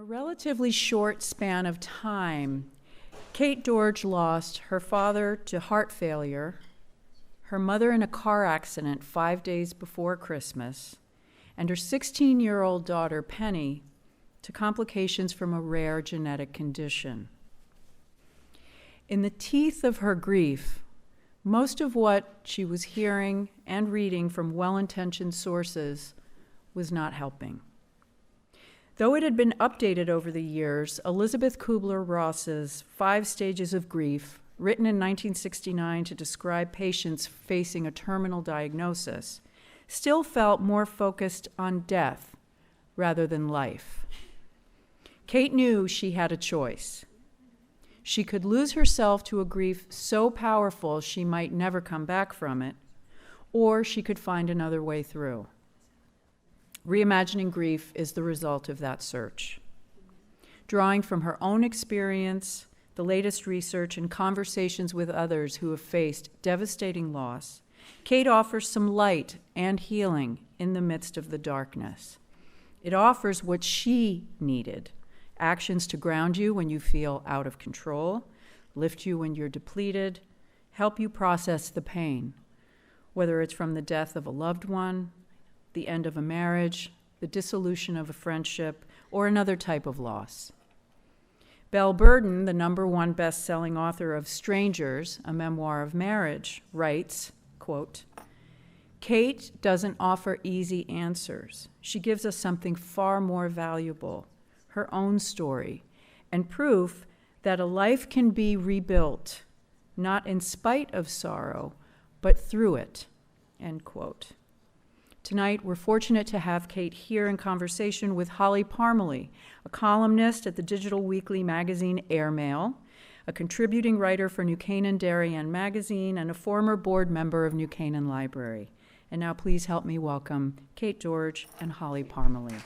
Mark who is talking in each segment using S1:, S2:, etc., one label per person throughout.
S1: relatively short span of time, Kate Doerge lost her father to heart failure, her mother in a car accident 5 days before Christmas, and her 16-year-old daughter, Penny, to complications from a rare genetic condition. In the teeth of her grief, most of what she was hearing and reading from well-intentioned sources was not helping. Though it had been updated over the years, Elizabeth Kubler-Ross's 5 Stages of Grief, written in 1969 to describe patients facing a terminal diagnosis, still felt more focused on death rather than life. Kate knew she had a choice. She could lose herself to a grief so powerful she might never come back from it, or she could find another way through. Reimagining Grief is the result of that search. Drawing from her own experience, the latest research, and conversations with others who have faced devastating loss, Kate offers some light and healing in the midst of the darkness. It offers what she needed: actions to ground you when you feel out of control, lift you when you're depleted, help you process the pain, whether it's from the death of a loved one, the end of a marriage, the dissolution of a friendship, or another type of loss. Belle Burden, the #1 best-selling author of Strangers, a Memoir of Marriage, writes, quote, "Kate doesn't offer easy answers. She gives us something far more valuable, her own story, and proof that a life can be rebuilt, not in spite of sorrow, but through it," end quote. Tonight, we're fortunate to have Kate here in conversation with Holly Parmelee, a columnist at the digital weekly magazine Airmail, a contributing writer for New Canaan Darien magazine, and a former board member of New Canaan Library. And now please help me welcome Kate Doerge and Holly Parmelee.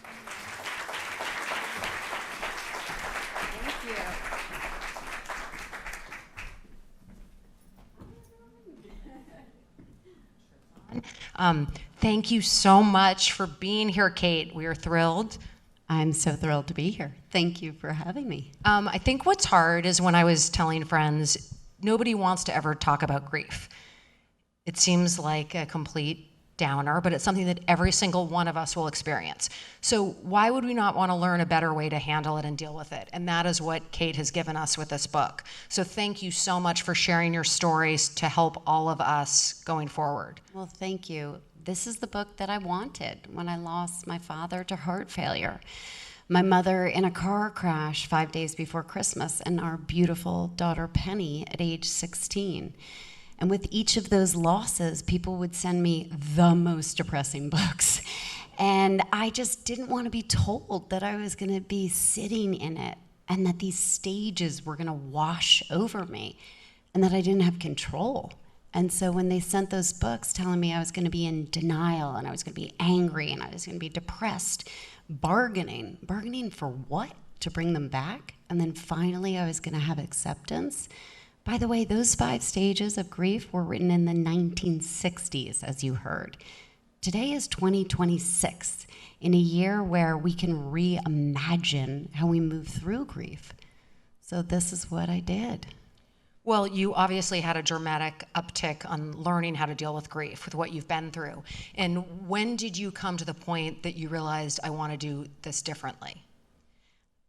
S2: Thank you so much for being here, Kate. We are thrilled.
S3: I'm so thrilled to be here. Thank you for having me.
S2: I think what's hard is when I was telling friends, nobody wants to ever talk about grief. It seems like a complete downer, but it's something that every single one of us will experience. So why would we not want to learn a better way to handle it and deal with it? And that is what Kate has given us with this book. So thank you so much for sharing your stories to help all of us going forward.
S3: Well, thank you. This is the book that I wanted when I lost my father to heart failure, my mother in a car crash 5 days before Christmas, and our beautiful daughter Penny at age 16. And with each of those losses, people would send me the most depressing books. And I just didn't want to be told that I was going to be sitting in it and that these stages were going to wash over me and that I didn't have control. And so when they sent those books telling me I was going to be in denial and I was going to be angry and I was going to be depressed, bargaining for what? To bring them back? And then finally I was going to have acceptance. By the way, those 5 stages of grief were written in the 1960s, as you heard. Today is 2026, in a year where we can reimagine how we move through grief. So this is what I did.
S2: Well, you obviously had a dramatic uptick on learning how to deal with grief, with what you've been through. And when did you come to the point that you realized, I want to do this differently?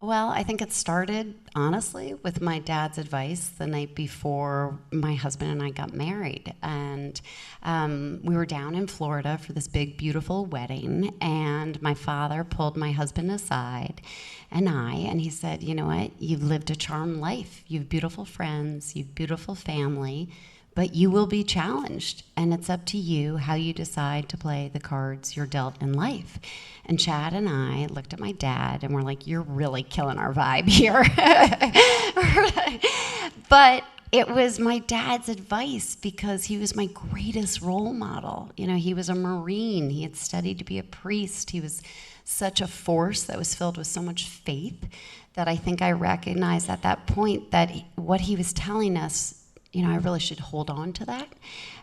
S3: Well, I think it started, honestly, with my dad's advice the night before my husband and I got married. And we were down in Florida for this big, beautiful wedding, and my father pulled my husband aside and he said, you know what, you've lived a charmed life. You have beautiful friends, you have beautiful family, but you will be challenged, and it's up to you how you decide to play the cards you're dealt in life. And Chad and I looked at my dad and we're like, you're really killing our vibe here. But it was my dad's advice because he was my greatest role model. You know, he was a Marine. He had studied to be a priest. He was such a force that was filled with so much faith that I think I recognized at that point that what he was telling us, you know, I really should hold on to that.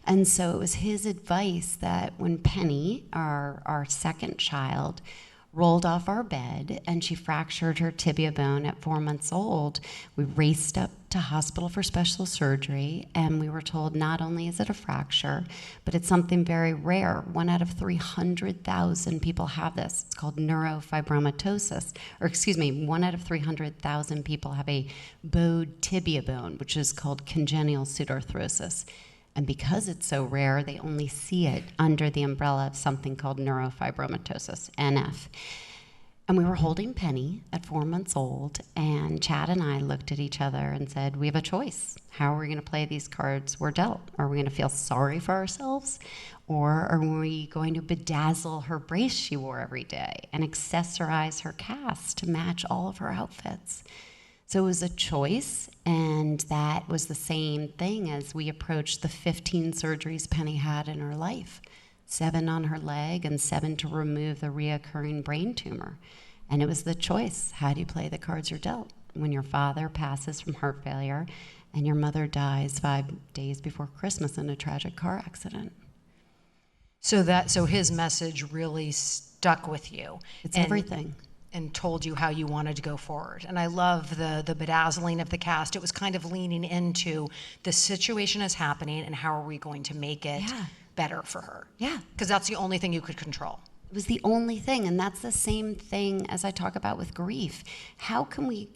S3: And so it was his advice that when Penny, our second child, rolled off our bed, and she fractured her tibia bone at 4 months old. We raced up to hospital for special surgery, and we were told not only is it a fracture, but it's something very rare. 1 out of 300,000 people have this. It's called neurofibromatosis, or excuse me, 1 out of 300,000 people have a bowed tibia bone, which is called congenital pseudoarthrosis. And because it's so rare, they only see it under the umbrella of something called neurofibromatosis, NF. And we were holding Penny at 4 months old, and Chad and I looked at each other and said, we have a choice. How are we going to play these cards we're dealt? Are we going to feel sorry for ourselves? Or are we going to bedazzle her brace she wore every day and accessorize her cast to match all of her outfits? So it was a choice, and that was the same thing as we approached the 15 surgeries Penny had in her life, 7 on her leg and 7 to remove the reoccurring brain tumor. And it was the choice. How do you play the cards you're dealt when your father passes from heart failure and your mother dies 5 days before Christmas in a tragic car accident?
S2: So his message really stuck with you.
S3: It's everything.
S2: And told you how you wanted to go forward. And I love the bedazzling of the cast. It was kind of leaning into the situation is happening and how are we going to make it better for her.
S3: Yeah.
S2: Because that's the only thing you could control.
S3: It was the only thing, and that's the same thing as I talk about with grief. How can we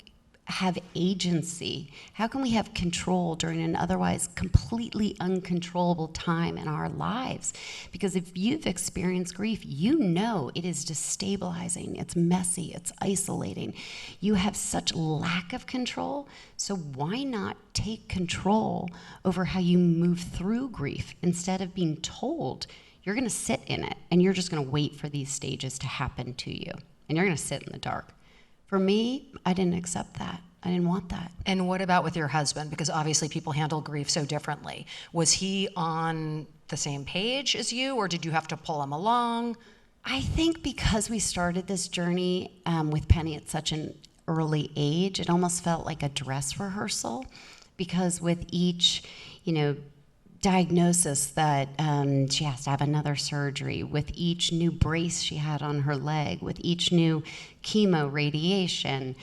S3: have agency? How can we have control during an otherwise completely uncontrollable time in our lives? Because if you've experienced grief, you know it is destabilizing, it's messy, it's isolating. You have such lack of control, so why not take control over how you move through grief instead of being told you're gonna sit in it and you're just gonna wait for these stages to happen to you, and you're gonna sit in the dark. For me, I didn't accept that. I didn't want that.
S2: And what about with your husband? Because obviously people handle grief so differently. Was he on the same page as you, or did you have to pull him along?
S3: I think because we started this journey with Penny at such an early age, it almost felt like a dress rehearsal, because with each, diagnosis that she has to have another surgery, with each new brace she had on her leg, with each new chemo, radiation,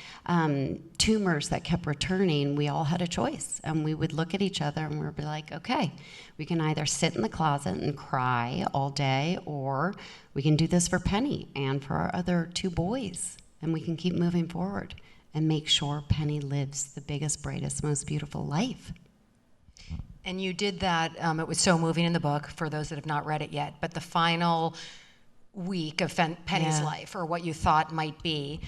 S3: tumors that kept returning, we all had a choice. And we would look at each other and we'd be like, okay, we can either sit in the closet and cry all day, or we can do this for Penny and for our other 2 boys, and we can keep moving forward and make sure Penny lives the biggest, brightest, most beautiful life.
S2: And you did that, it was so moving in the book, for those that have not read it yet, but the final week of Penny's life, or what you thought might be,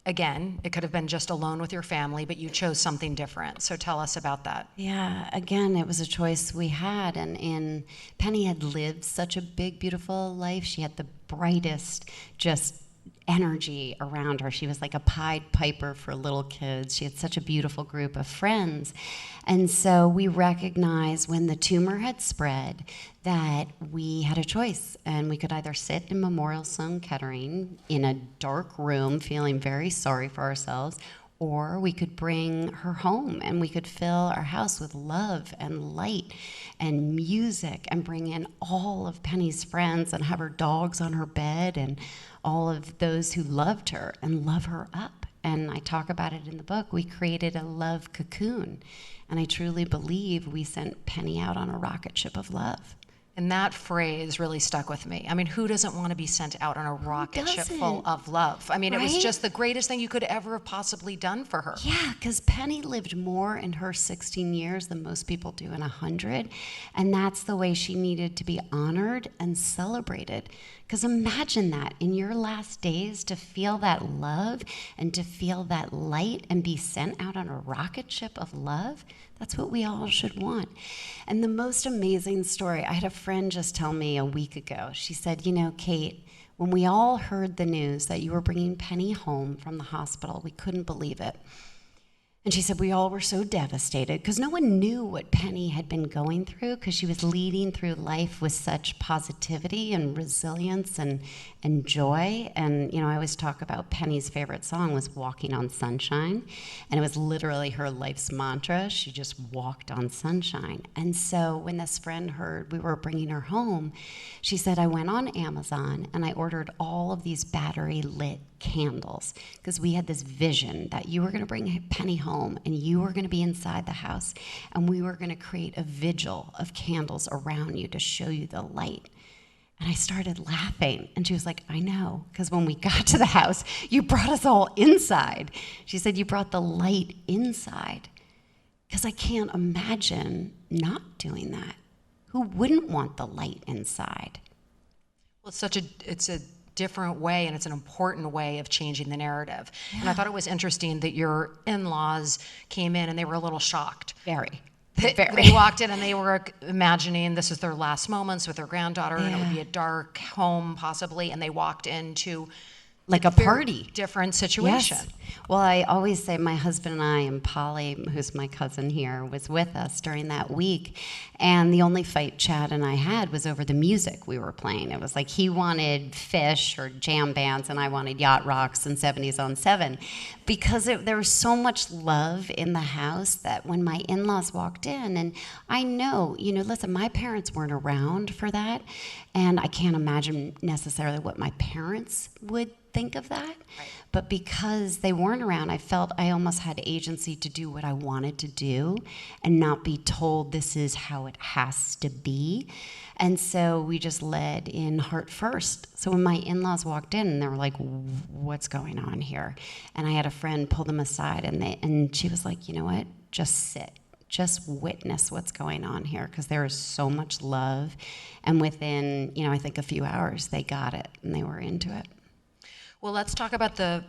S2: again, it could have been just alone with your family, but you chose something different. So tell us about that.
S3: Yeah, again, it was a choice we had, and Penny had lived such a big, beautiful life. She had the brightest, just energy around her. She was like a Pied Piper for little kids. She had such a beautiful group of friends. And so we recognized when the tumor had spread that we had a choice, and we could either sit in Memorial Sloan Kettering in a dark room feeling very sorry for ourselves, or we could bring her home and we could fill our house with love and light and music and bring in all of Penny's friends and have her dogs on her bed and all of those who loved her and love her up. And I talk about it in the book. We created a love cocoon. And I truly believe we sent Penny out on a rocket ship of love.
S2: And that phrase really stuck with me. I mean, who doesn't want to be sent out on a rocket ship full of love? I mean, It was just the greatest thing you could ever have possibly done for her.
S3: Yeah, because Penny lived more in her 16 years than most people do in 100. And that's the way she needed to be honored and celebrated. Because imagine that, in your last days, to feel that love and to feel that light and be sent out on a rocket ship of love. That's what we all should want. And the most amazing story, I had a friend just tell me a week ago. She said, Kate, when we all heard the news that you were bringing Penny home from the hospital, we couldn't believe it. And she said, we all were so devastated because no one knew what Penny had been going through, because she was leading through life with such positivity and resilience and joy. And, I always talk about Penny's favorite song was Walking on Sunshine. And it was literally her life's mantra. She just walked on sunshine. And so when this friend heard we were bringing her home, she said, I went on Amazon and I ordered all of these battery lit candles, because we had this vision that you were going to bring Penny home and you were going to be inside the house and we were going to create a vigil of candles around you to show you the light. And I started laughing, and she was like, I know, because when we got to the house, you brought us all inside. She said, you brought the light inside, because I can't imagine not doing that. Who wouldn't want the light inside?
S2: Well, it's a different way, and it's an important way of changing the narrative. Yeah. And I thought it was interesting that your in-laws came in and they were a little shocked.
S3: Very.
S2: They walked in and they were imagining this was their last moments with their granddaughter, and it would be a dark home possibly, and they walked into
S3: like a party.
S2: Different situation.
S3: Yes. Well, I always say my husband and I, and Polly, who's my cousin here, was with us during that week. And the only fight Chad and I had was over the music we were playing. It was like he wanted Fish or jam bands, and I wanted Yacht Rocks and 70s on 7. Because there was so much love in the house that when my in-laws walked in, and I know, listen, my parents weren't around for that. And I can't imagine necessarily what my parents would think of that. Right. But because they weren't around, I felt I almost had agency to do what I wanted to do and not be told this is how it has to be. And so we just led in heart first. So when my in-laws walked in, they were like, what's going on here? And I had a friend pull them aside, and she was like, you know what? Just sit. Just witness what's going on here, because there is so much love. And within, I think a few hours, they got it and they were into it.
S2: Well, let's talk about the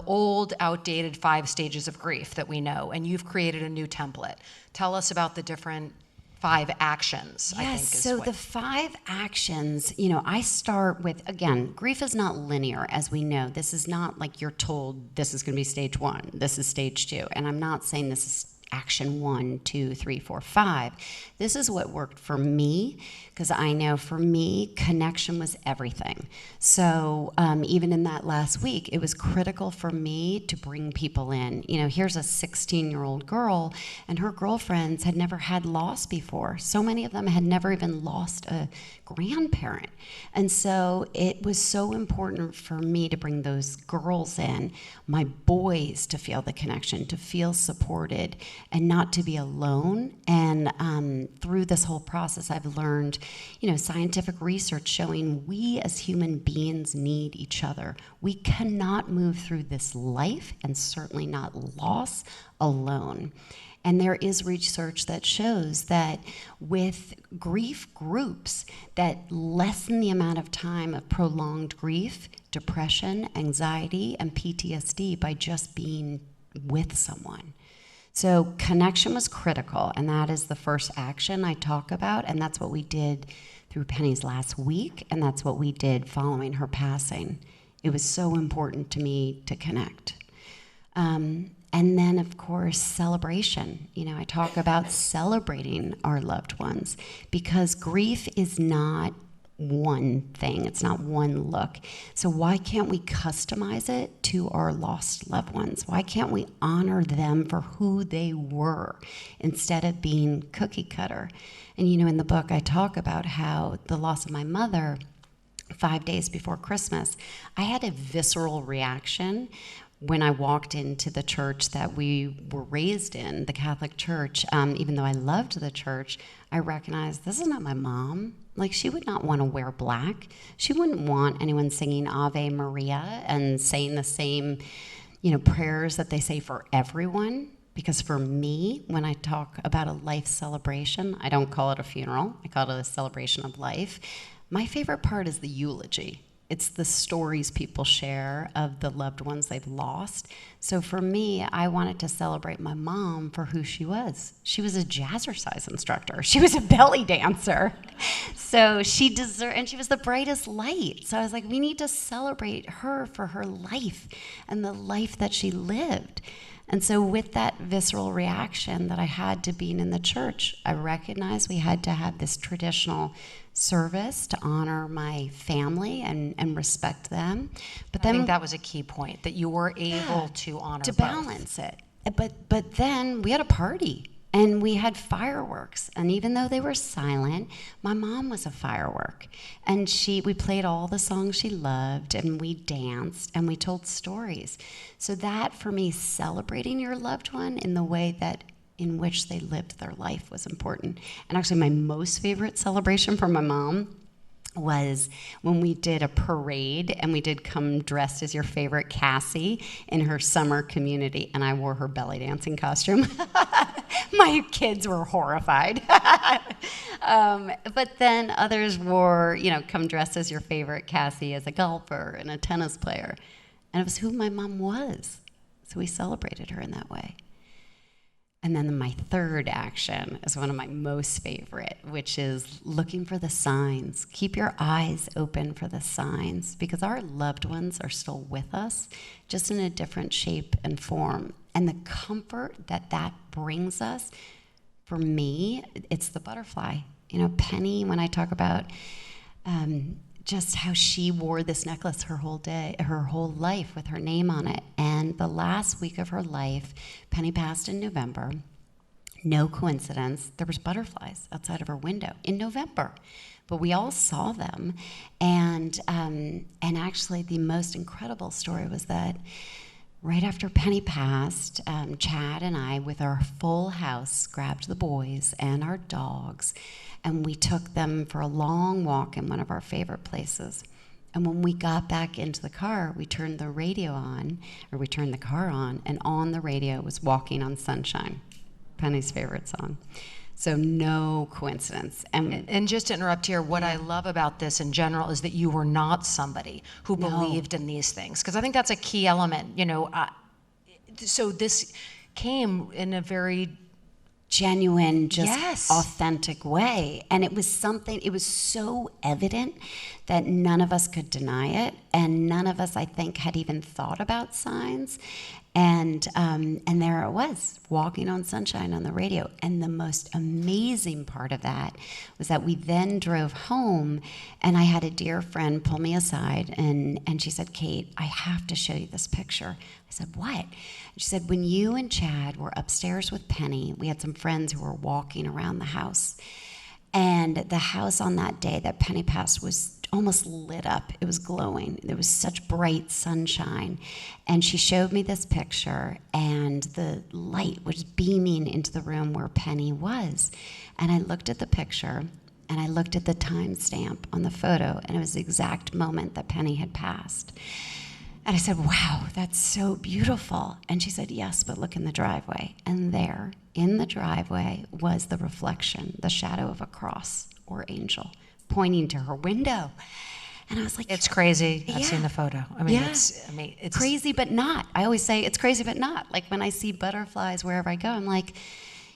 S2: old, outdated 5 stages of grief that we know, and you've created a new template. Tell us about the different 5 actions,
S3: yes,
S2: I think.
S3: So the 5 actions, I start with, again, grief is not linear, as we know. This is not like you're told this is going to be stage 1, this is stage 2. And I'm not saying this is action 1, 2, 3, 4, 5. This is what worked for me, because I know for me, connection was everything. So even in that last week, it was critical for me to bring people in. Here's a 16-year-old girl, and her girlfriends had never had loss before. So many of them had never even lost a grandparent. And so it was so important for me to bring those girls in, my boys to feel the connection, to feel supported, and not to be alone. And through this whole process, I've learned, scientific research showing we as human beings need each other. We cannot move through this life, and certainly not loss, alone. And there is research that shows that with grief groups that lessen the amount of time of prolonged grief, depression, anxiety, and PTSD by just being with someone. So connection was critical, and that is the first action I talk about, and that's what we did through Penny's last week, and that's what we did following her passing. It was so important to me to connect. And then, of course, celebration. I talk about celebrating our loved ones, because grief is not one thing. It's not one look. So why can't we customize it to our lost loved ones? Why can't we honor them for who they were instead of being cookie cutter? And in the book, I talk about how the loss of my mother, 5 days before Christmas, I had a visceral reaction when I walked into the church that we were raised in, the Catholic Church. Even though I loved the church, I recognized this is not my mom. Like, she would not want to wear black. She wouldn't want anyone singing Ave Maria and saying the same, prayers that they say for everyone. Because for me, when I talk about a life celebration, I don't call it a funeral. I call it a celebration of life. My favorite part is the eulogy. It's the stories people share of the loved ones they've lost. So for me, I wanted to celebrate my mom for who she was. She was a jazzercise instructor. She was a belly dancer. So she deserved, and she was the brightest light. So I was like, we need to celebrate her for her life and the life that she lived. And so with that visceral reaction that I had to being in the church, I recognized we had to have this traditional service to honor my family and respect them. But
S2: I
S3: then
S2: think that was a key point, that you were able to honor
S3: to
S2: both.
S3: balance it. But then we had a party and we had fireworks, and even though they were silent, my mom was a firework, and we played all the songs she loved, and we danced and we told stories. So that, for me, celebrating your loved one in the way that in which they lived their life was important. And actually, my most favorite celebration for my mom was when we did a parade, and we did Come Dressed as Your Favorite Cassie in her summer community, and I wore her belly dancing costume. My kids were horrified. But then others wore, Come Dressed as Your Favorite Cassie as a golfer and a tennis player. And it was who my mom was. So we celebrated her in that way. And then my third action is one of my most favorite, which is looking for the signs. Keep your eyes open for the signs, because our loved ones are still with us, just in a different shape and form. And the comfort that brings us, for me, it's the butterfly. Penny, when I talk about just how she wore this necklace her whole life with her name on it. And the last week of her life, Penny passed in November. No coincidence, there was butterflies outside of her window in November. But we all saw them. And actually the most incredible story was that right after Penny passed, Chad and I, with our full house, grabbed the boys and our dogs, and we took them for a long walk in one of our favorite places. And when we got back into the car, we turned the car on, and on the radio was Walking on Sunshine, Penny's favorite song. So no coincidence.
S2: And just to interrupt here, what I love about this in general is that you were not somebody who believed in these things, because I think that's a key element. So this came in a very
S3: genuine, just
S2: Yes.
S3: authentic way. And it was so evident that none of us could deny it. And none of us, I think, had even thought about signs. And there it was, Walking on Sunshine on the radio. And the most amazing part of that was that we then drove home, and I had a dear friend pull me aside, and she said, "Kate, I have to show you this picture." I said, "What?" She said, "When you and Chad were upstairs with Penny, we had some friends who were walking around the house. And the house on that day that Penny passed was almost lit up. It was glowing. There was such bright sunshine. And she showed me this picture, and the light was beaming into the room where Penny was. And I looked at the picture, and I looked at the timestamp on the photo, and it was the exact moment that Penny had passed. And I said, "Wow, that's so beautiful." And she said, "Yes, but look in the driveway." And there, in the driveway, was the reflection, the shadow of a cross or angel, pointing to her window. And I was like,
S2: It's crazy. I've
S3: Yeah.
S2: seen the photo. I mean,
S3: Yeah.
S2: it's
S3: crazy but not. I always say it's crazy but not. Like when I see butterflies wherever I go, I'm like,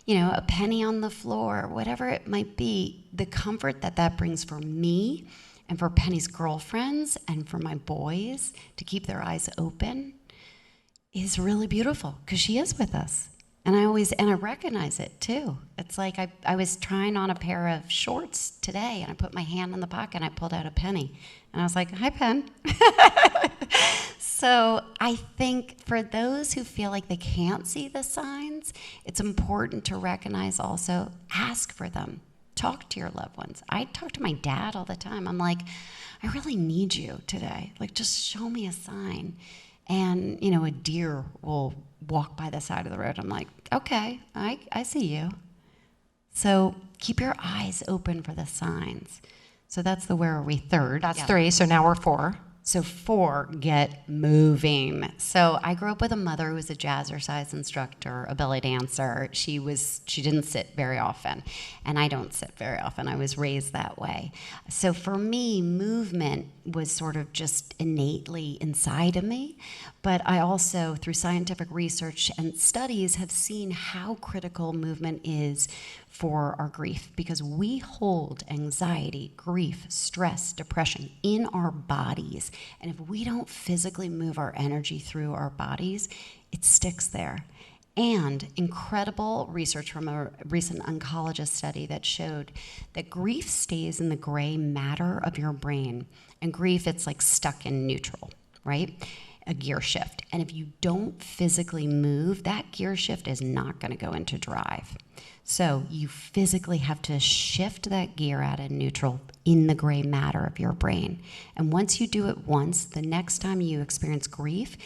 S3: a penny on the floor, whatever it might be, the comfort that brings for me and for Penny's girlfriends and for my boys to keep their eyes open is really beautiful, because she is with us. And I recognize it too. It's like I was trying on a pair of shorts today, and I put my hand in the pocket and I pulled out a penny. And I was like, "Hi, Pen." So I think for those who feel like they can't see the signs, it's important to recognize also, ask for them. Talk to your loved ones. I talk to my dad all the time. I'm like, "I really need you today. Like, just show me a sign." And, a deer will walk by the side of the road. I'm like, "Okay, I see you." So keep your eyes open for the signs. So that's the where are we third.
S2: That's 3, so now we're 4.
S3: So 4, get moving. So I grew up with a mother who was a jazzercise instructor, a belly dancer. She didn't sit very often, and I don't sit very often. I was raised that way. So for me, movement was sort of just innately inside of me, but I also, through scientific research and studies, have seen how critical movement is for our grief, because we hold anxiety, grief, stress, depression in our bodies. And if we don't physically move our energy through our bodies, it sticks there. And incredible research from a recent oncologist study that showed that grief stays in the gray matter of your brain. And grief, it's like stuck in neutral, right? A gear shift. And if you don't physically move, that gear shift is not going to go into drive. So you physically have to shift that gear out of neutral in the gray matter of your brain. And once you do it once, the next time you experience grief,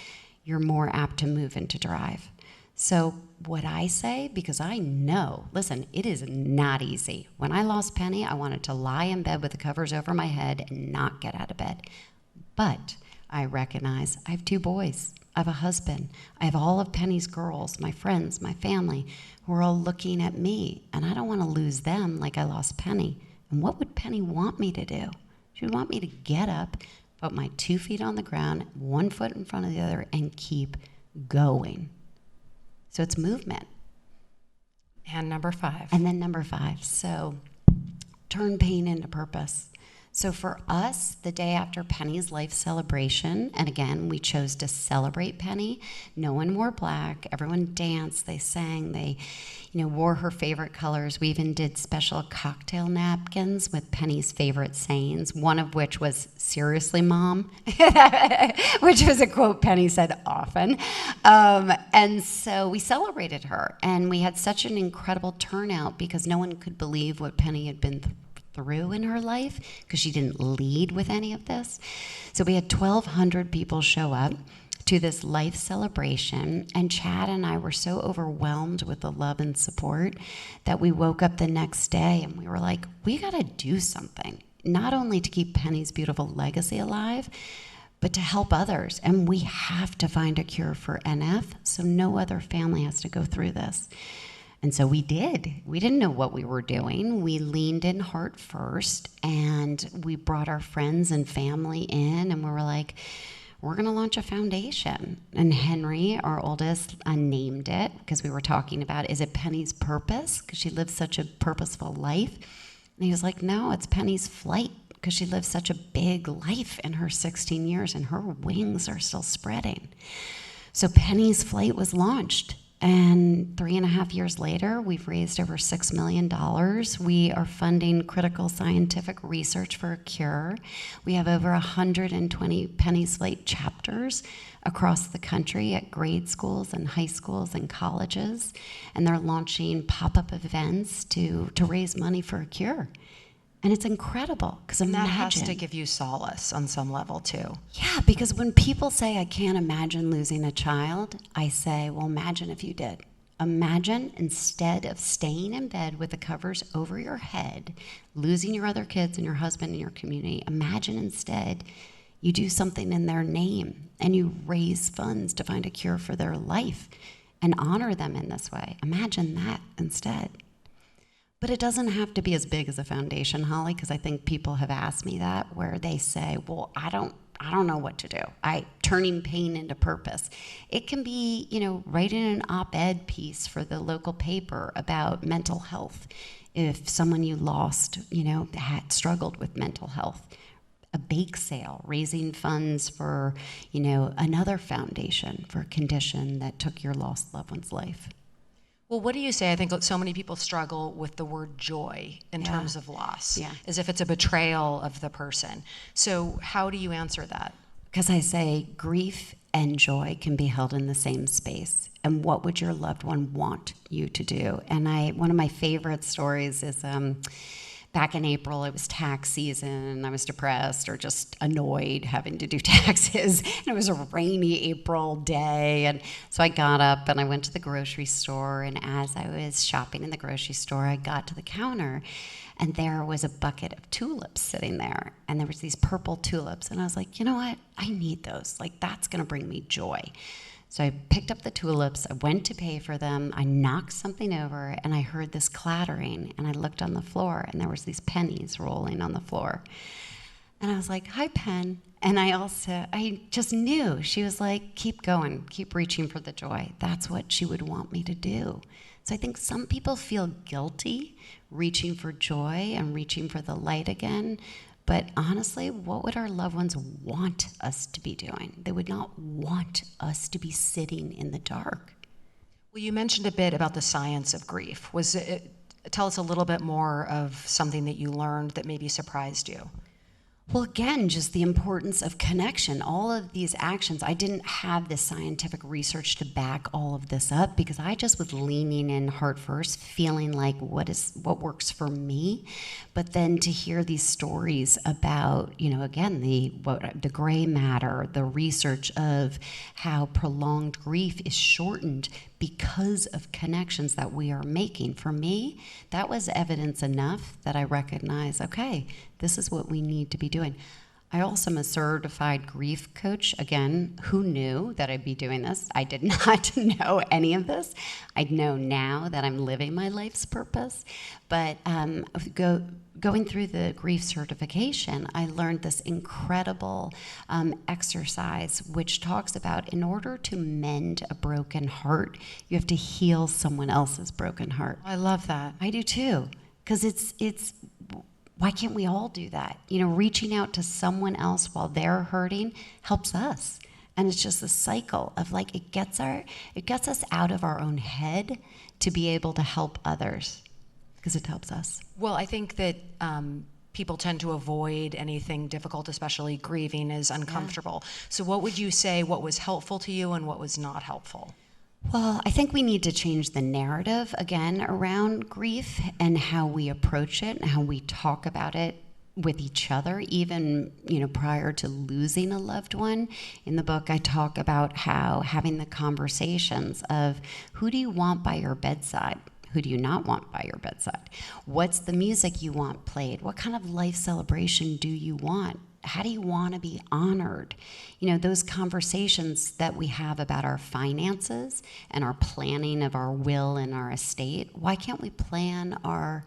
S3: you're more apt to move into drive. So what I say, because I know, listen, it is not easy. When I lost Penny, I wanted to lie in bed with the covers over my head and not get out of bed. But I recognize I have 2 boys. I have a husband. I have all of Penny's girls, my friends, my family, who are all looking at me. And I don't want to lose them like I lost Penny. And what would Penny want me to do? She would want me to get up, put my 2 feet on the ground, 1 foot in front of the other, and keep going. So it's movement.
S2: And number 5.
S3: And then number 5. So turn pain into purpose. So for us, the day after Penny's life celebration, and again, we chose to celebrate Penny. No one wore black. Everyone danced. They sang. They, wore her favorite colors. We even did special cocktail napkins with Penny's favorite sayings, one of which was, "Seriously, Mom," which was a quote Penny said often. And so we celebrated her, and we had such an incredible turnout because no one could believe what Penny had been through in her life because she didn't lead with any of this. So we had 1,200 people show up to this life celebration, and Chad and I were so overwhelmed with the love and support that we woke up the next day and we were like, we got to do something, not only to keep Penny's beautiful legacy alive, but to help others. And we have to find a cure for NF so no other family has to go through this. And so we did. We didn't know what we were doing. We leaned in heart first, and we brought our friends and family in, and we were like, we're going to launch a foundation. And Henry, our oldest, named it because we were talking about, is it Penny's purpose? Because she lived such a purposeful life. And he was like, no, it's Penny's flight because she lived such a big life in her 16 years, and her wings are still spreading. So Penny's flight was launched. And 3.5 years later, we've raised over $6 million. We are funding critical scientific research for a cure. We have over 120 Penny's Flight chapters across the country at grade schools and high schools and colleges. And they're launching pop-up events to raise money for a cure. And it's incredible, because imagine.
S2: That has to give you solace on some level, too.
S3: Yeah, because when people say, I can't imagine losing a child, I say, well, imagine if you did. Imagine instead of staying in bed with the covers over your head, losing your other kids and your husband and your community, imagine instead you do something in their name and you raise funds to find a cure for their life and honor them in this way. Imagine that instead. But it doesn't have to be as big as a foundation, Holly, because I think people have asked me that, where they say, well, I don't know what to do. Turning pain into purpose. It can be, writing an op-ed piece for the local paper about mental health. If someone you lost, had struggled with mental health. A bake sale, raising funds for, another foundation for a condition that took your lost loved one's life.
S2: Well, what do you say? I think so many people struggle with the word joy in terms of loss, as if it's a betrayal of the person. So how do you answer that?
S3: Because I say grief and joy can be held in the same space. And what would your loved one want you to do? And one of my favorite stories is back in April, it was tax season. I was depressed or just annoyed having to do taxes. And it was a rainy April day. And so I got up and I went to the grocery store. And as I was shopping in the grocery store, I got to the counter and there was a bucket of tulips sitting there. And there was these purple tulips. And I was like, you know what? I need those. Like, that's going to bring me joy. So I picked up the tulips, I went to pay for them, I knocked something over, and I heard this clattering, and I looked on the floor, and there was these pennies rolling on the floor. And I was like, hi, Pen. And I just knew. She was like, keep going, keep reaching for the joy. That's what she would want me to do. So I think some people feel guilty reaching for joy and reaching for the light again, But honestly, what would our loved ones want us to be doing? They would not want us to be sitting in the dark.
S2: Well, you mentioned a bit about the science of grief. Tell us a little bit more of something that you learned that maybe surprised you.
S3: Well, again, just the importance of connection. All of these actions, I didn't have the scientific research to back all of this up because I just was leaning in heart first, feeling like what works for me. But then to hear these stories about, again, the gray matter, the research of how prolonged grief is shortened because of connections that we are making. For me, that was evidence enough that I recognize, okay, this is what we need to be doing. I also am a certified grief coach. Again, who knew that I'd be doing this? I did not know any of this. I know now that I'm living my life's purpose. But going through the grief certification, I learned this incredible exercise which talks about in order to mend a broken heart, you have to heal someone else's broken heart.
S2: I love that.
S3: I do too, because it's why can't we all do that? Reaching out to someone else while they're hurting helps us. And it's just a cycle of it gets us out of our own head to be able to help others because it helps us.
S2: Well, I think that people tend to avoid anything difficult, especially grieving is uncomfortable. Yeah. So what would you say, what was helpful to you and what was not helpful?
S3: Well, I think we need to change the narrative again around grief and how we approach it and how we talk about it with each other, even prior to losing a loved one. In the book, I talk about how having the conversations of who do you want by your bedside? Who do you not want by your bedside? What's the music you want played? What kind of life celebration do you want? How do you want to be honored? Those conversations that we have about our finances and our planning of our will and our estate, why can't we plan our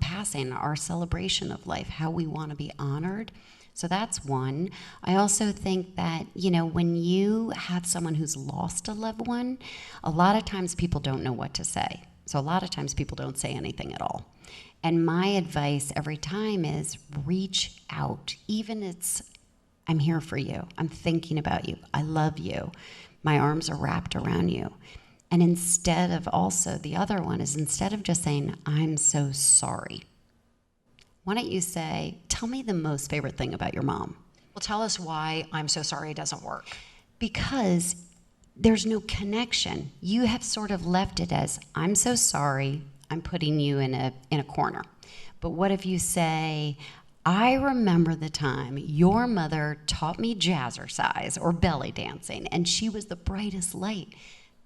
S3: passing, our celebration of life, how we want to be honored? So that's one. I also think that, when you have someone who's lost a loved one, a lot of times people don't know what to say. So a lot of times people don't say anything at all. And my advice every time is reach out. Even I'm here for you. I'm thinking about you. I love you. My arms are wrapped around you. And instead of just saying, I'm so sorry, why don't you say, tell me the most favorite thing about your mom?
S2: Well, tell us why I'm so sorry it doesn't work.
S3: Because there's no connection. You have sort of left it as, I'm so sorry, I'm putting you in a corner. But what if you say, I remember the time your mother taught me jazzercise or belly dancing, and she was the brightest light.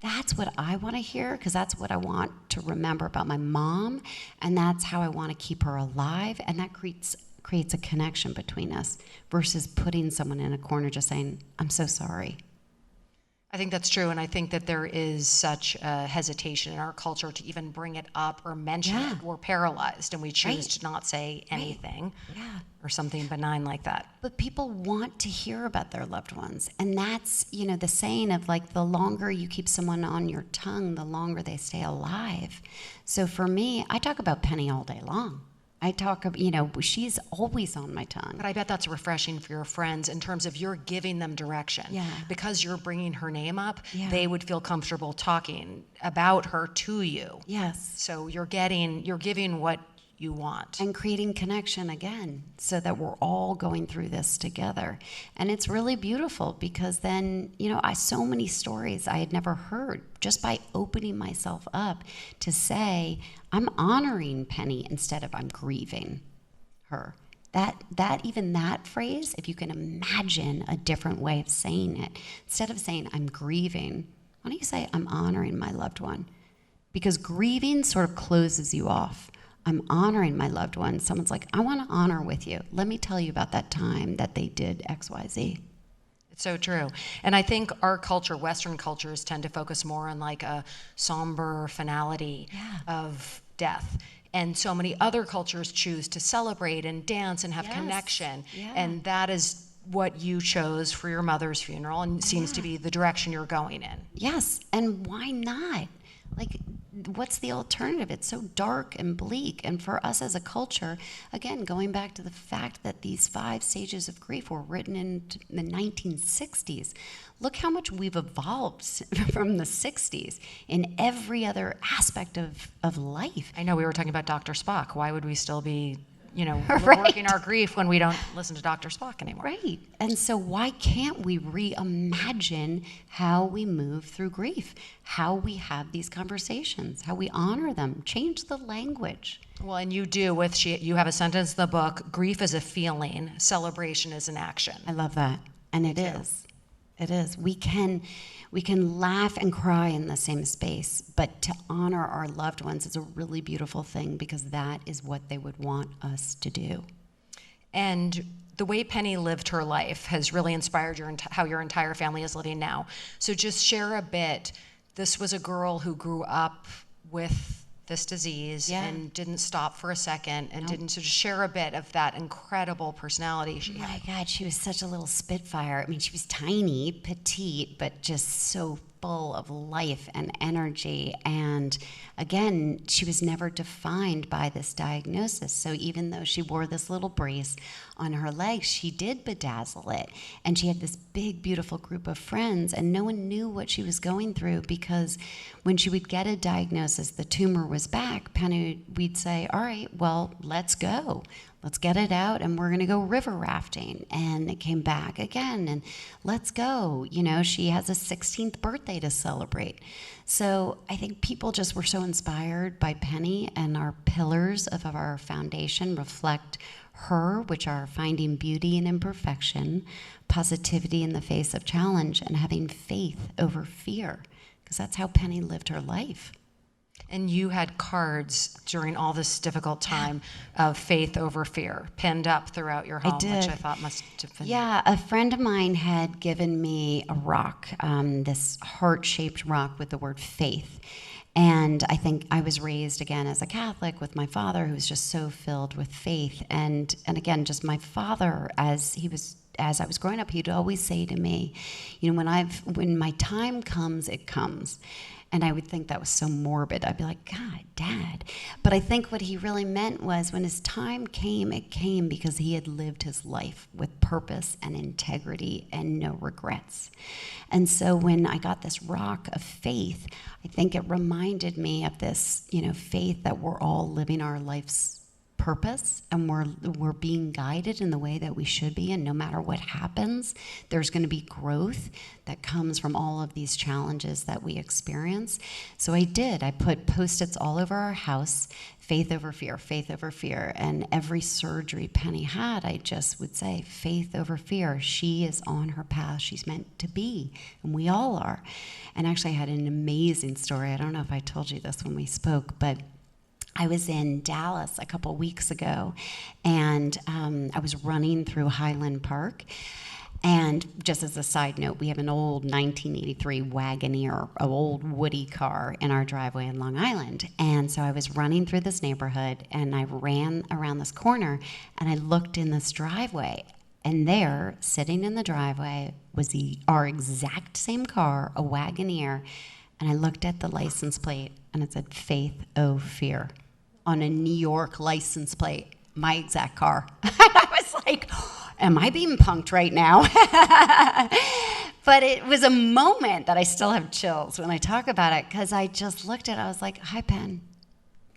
S3: That's what I want to hear, because that's what I want to remember about my mom, and that's how I want to keep her alive, and that creates a connection between us versus putting someone in a corner just saying, I'm so sorry.
S2: I think that's true, and I think that there is such a hesitation in our culture to even bring it up or mention it. We're paralyzed, and we choose to not say anything or something benign like that.
S3: But people want to hear about their loved ones, and that's, the saying of the longer you keep someone on your tongue, the longer they stay alive. So for me, I talk about Penny all day long. I talk of, she's always on my tongue.
S2: But I bet that's refreshing for your friends in terms of you're giving them direction.
S3: Yeah.
S2: Because you're bringing her name up, they would feel comfortable talking about her to you.
S3: Yes.
S2: So you're giving what you want.
S3: And creating connection again, so that we're all going through this together. And it's really beautiful because then, so many stories I had never heard just by opening myself up to say, I'm honoring Penny instead of I'm grieving her. That phrase, if you can imagine a different way of saying it, instead of saying I'm grieving, why don't you say I'm honoring my loved one? Because grieving sort of closes you off. I'm honoring my loved one. Someone's like, I want to honor with you. Let me tell you about that time that they did X, Y, Z.
S2: It's so true. And I think our culture, Western cultures, tend to focus more on a somber finality of death. And so many other cultures choose to celebrate and dance and have connection. Yeah. And that is what you chose for your mother's funeral, and seems to be the direction you're going in.
S3: Yes, and why not? what's the alternative? It's so dark and bleak. And for us as a culture, again, going back to the fact that these 5 stages of grief were written in the 1960s, look how much we've evolved from the 60s in every other aspect of life.
S2: I know we were talking about Dr. Spock. Why would we still be,
S3: Right.
S2: working our grief when we don't listen to Dr. Spock anymore?
S3: Right. And so why can't we reimagine how we move through grief, how we have these conversations, how we honor them, change the language?
S2: Well, and you do you have a sentence in the book, grief is a feeling, celebration is an action.
S3: I love that. And it is. It is. We can laugh and cry in the same space, but to honor our loved ones is a really beautiful thing because that is what they would want us to do.
S2: And the way Penny lived her life has really inspired how your entire family is living now. So just share a bit. This was a girl who grew up with this disease and didn't stop for a second and didn't. So just share a bit of that incredible personality she had.
S3: Oh my God, she was such a little spitfire. I mean, she was tiny, petite, but just so full of life and energy. And again, she was never defined by this diagnosis. So even though she wore this little brace on her leg, she did bedazzle it. And she had this big, beautiful group of friends, and no one knew what she was going through because when she would get a diagnosis, the tumor was back, Penny, we'd say, all right, well, let's go. Let's get it out, and we're going to go river rafting. And it came back again, and let's go. She has a 16th birthday to celebrate. So I think people just were so inspired by Penny, and our pillars of our foundation reflect her, which are finding beauty in imperfection, positivity in the face of challenge, and having faith over fear, because that's how Penny lived her life.
S2: And you had cards during all this difficult time of faith over fear pinned up throughout your home, which I thought must have been...
S3: Yeah, a friend of mine had given me a rock, this heart-shaped rock with the word faith. And I think I was raised, again, as a Catholic with my father, who was just so filled with faith. And again, just my father, as I was growing up, he'd always say to me, when my time comes, it comes. And I would think that was so morbid. I'd be like, God, Dad. But I think what he really meant was when his time came, it came because he had lived his life with purpose and integrity and no regrets. And so when I got this rock of faith, I think it reminded me of this, faith that we're all living our life's purpose, and we're being guided in the way that we should be, and no matter what happens, there's going to be growth that comes from all of these challenges that we experience. So I put Post-its all over our house, faith over fear, and every surgery Penny had, I just would say, faith over fear. She is on her path she's meant to be, and we all are. And actually I had an amazing story. I don't know if I told you this when we spoke, but I was in Dallas a couple weeks ago, and I was running through Highland Park. And just as a side note, we have an old 1983 Wagoneer, an old woody car in our driveway in Long Island. And so I was running through this neighborhood, and I ran around this corner, and I looked in this driveway. And there, sitting in the driveway, was our exact same car, a Wagoneer. And I looked at the license plate, and it said, Faith O' Fear, on a New York license plate, my exact car. I was like, am I being punked right now? But it was a moment that I still have chills when I talk about it, because I just looked at it, I was like, hi, Pen.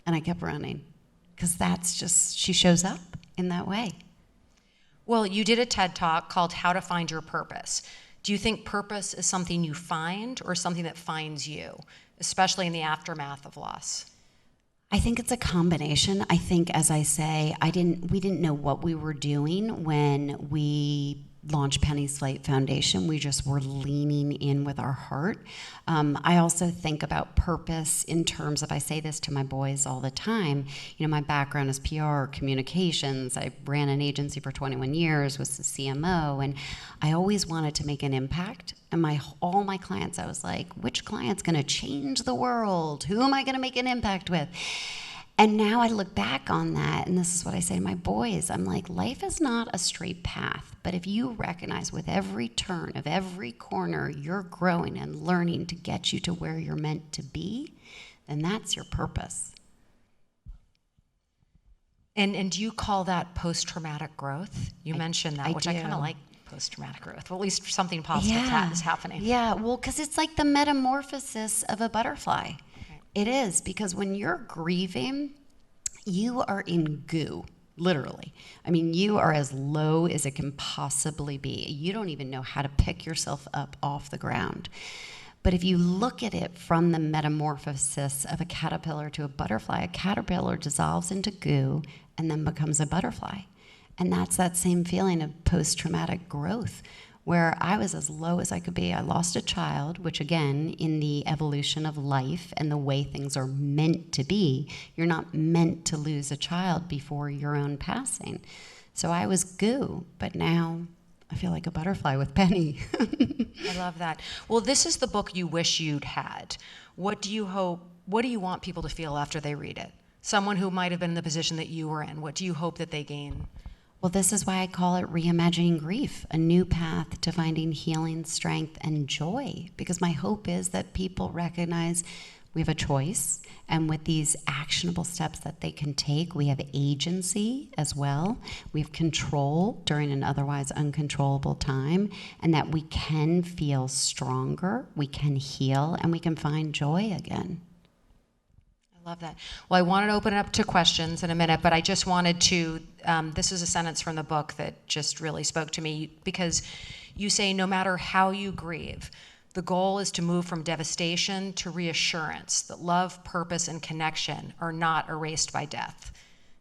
S3: And I kept running, because that's just, she shows up in that way.
S2: Well, you did a TED Talk called How to Find Your Purpose. Do you think purpose is something you find or something that finds you, especially in the aftermath of loss?
S3: I think it's a combination. I think, as I say, we didn't know what we were doing when we launched Penny's Flight Foundation. We just were leaning in with our heart. I also think about purpose in terms of, I say this to my boys all the time, my background is PR, communications. I ran an agency for 21 years, was the CMO, and I always wanted to make an impact. And all my clients, I was like, which client's gonna change the world? Who am I gonna make an impact with? And now I look back on that, and this is what I say to my boys. I'm like, life is not a straight path, but if you recognize with every turn of every corner, you're growing and learning to get you to where you're meant to be, And that's your purpose.
S2: And do you call that post-traumatic growth? You mentioned that, which I kind
S3: do.
S2: of like post-traumatic growth. Well, at least something positive is happening.
S3: Yeah, well, because it's like the metamorphosis of a butterfly.
S2: Right.
S3: It is, because when you're grieving, you are in goo, literally. I mean, you are as low as it can possibly be. You don't even know how to pick yourself up off the ground. But if you look at it from the metamorphosis of a caterpillar to a butterfly, a caterpillar dissolves into goo and then becomes a butterfly. And that's that same feeling of post-traumatic growth, where I was as low as I could be. I lost a child, which again, in the evolution of life and the way things are meant to be, you're not meant to lose a child before your own passing. So I was goo, but now I feel like a butterfly with Penny.
S2: I love that. Well, this is the book you wish you'd had. What do you want people to feel after they read it? Someone who might have been in the position that you were in, what do you hope that they gain?
S3: Well, this is why I call it Reimagining Grief, a new path to finding healing, strength, and joy. Because my hope is that people recognize we have a choice, and with these actionable steps that they can take, we have agency as well. We have control during an otherwise uncontrollable time, and that we can feel stronger, we can heal, and we can find joy again.
S2: I love that. Well, I wanted to open it up to questions in a minute, but I just wanted to, this is a sentence from the book that just really spoke to me, because you say no matter how you grieve, the goal is to move from devastation to reassurance that love, purpose, and connection are not erased by death.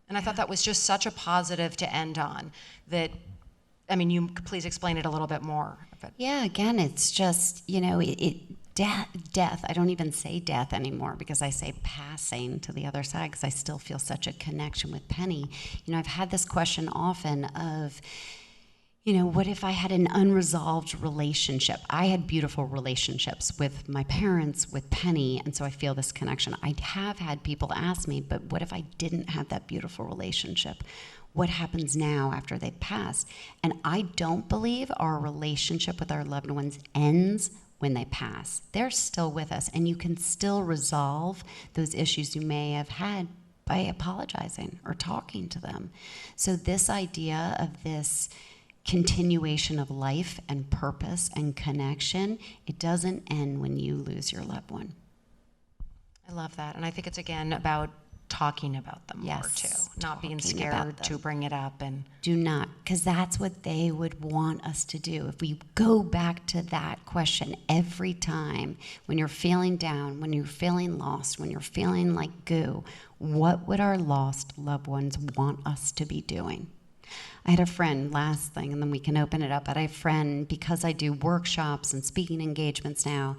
S2: And I thought that was just such a positive to end on. That, I mean, you please explain it a little bit more.
S3: Yeah, again, it's just, death. I don't even say death anymore, because I say passing to the other side, because I still feel such a connection with Penny. I've had this question often of, what if I had an unresolved relationship? I had beautiful relationships with my parents, with Penny, and so I feel this connection. I have had people ask me, but what if I didn't have that beautiful relationship? What happens now after they've passed? And I don't believe our relationship with our loved ones ends when they pass. They're still with us, and you can still resolve those issues you may have had by apologizing or talking to them. So this idea of this continuation of life and purpose and connection, it doesn't end when you lose your loved one.
S2: I love that. And I think it's, again, about talking about them more, too. Not being scared to bring it up. And
S3: do not, because that's what they would want us to do. If we go back to that question every time, when you're feeling down, when you're feeling lost, when you're feeling like goo, what would our lost loved ones want us to be doing? I had a friend, last thing, and then we can open it up, but I had a friend, because I do workshops and speaking engagements now,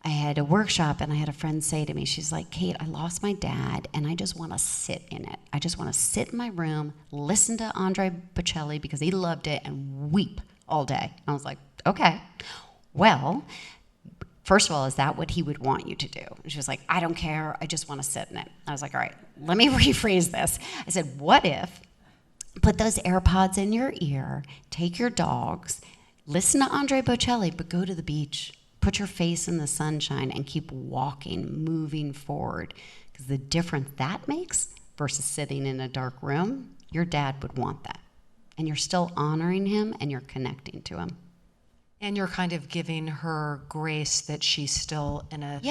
S3: I had a workshop, and I had a friend say to me, she's like, Kate, I lost my dad, and I just want to sit in it. I just want to sit in my room, listen to Andrea Bocelli, because he loved it, and weep all day. I was like, okay, well, first of all, is that what he would want you to do? And she was like, I don't care, I just want to sit in it. I was like, all right, let me rephrase this. I said, what if, put those AirPods in your ear, take your dogs, listen to Andrea Bocelli, but go to the beach. Put your face in the sunshine and keep walking, moving forward. Because the difference that makes versus sitting in a dark room, your dad would want that. And you're still honoring him and you're connecting to him.
S2: And you're kind of giving her grace that she's still in a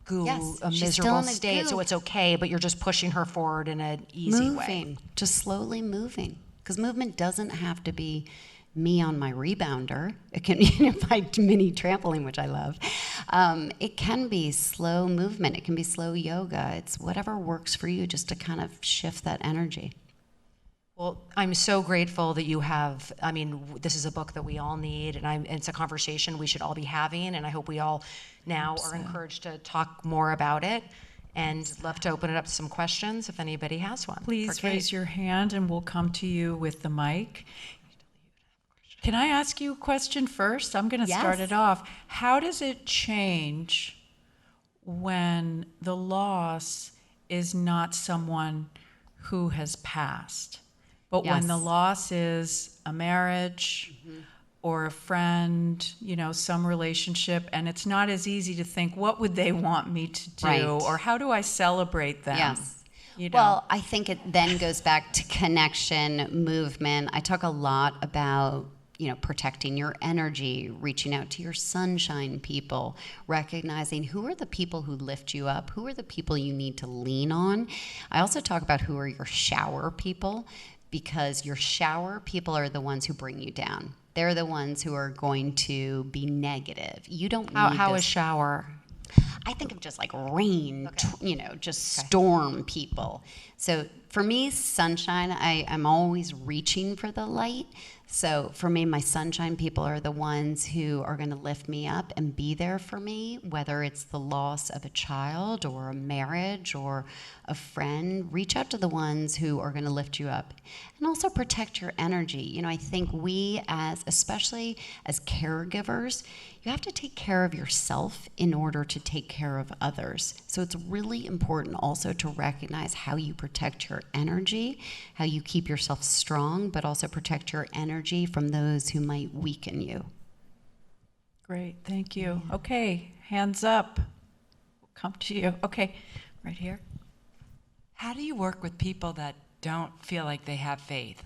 S2: goo, a miserable state, so it's okay, but you're just pushing her forward in an easy way.
S3: Just slowly moving. Because movement doesn't have to be me on my rebounder. It can be my mini trampoline, which I love. It can be slow movement. It can be slow yoga. It's whatever works for you, just to kind of shift that energy.
S2: Well, I'm so grateful that you have, I mean, this is a book that we all need, and it's a conversation we should all be having, and I hope we all now are encouraged to talk more about it, and love to open it up to some questions if anybody has one.
S1: Please raise your hand and we'll come to you with the mic. Can I ask you a question first? I'm going to start it off. How does it change when the loss is not someone who has passed, but when the loss is a marriage, or a friend, some relationship, and it's not as easy to think, what would they want me to do?
S3: Right.
S1: Or how do I celebrate them?
S3: Yes.
S1: You know?
S3: Well, I think it then goes back to connection, movement. I talk a lot about, protecting your energy, reaching out to your sunshine people, recognizing who are the people who lift you up, who are the people you need to lean on. I also talk about who are your shower people, because your shower people are the ones who bring you down. They're the ones who are going to be negative. You don't need
S2: How
S3: those.
S2: is shower?
S3: I think of just like rain, just storm people. So for me, sunshine, I'm always reaching for the light. So for me, my sunshine people are the ones who are going to lift me up and be there for me, whether it's the loss of a child or a marriage or a friend. Reach out to the ones who are going to lift you up, and also protect your energy. I think we, especially as caregivers, you have to take care of yourself in order to take care of others. So it's really important also to recognize how you protect your energy, how you keep yourself strong, but also protect your energy from those who might weaken you.
S1: Great, thank you. Okay, hands up. We'll come to you. Okay, right here.
S4: How do you work with people that don't feel like they have faith?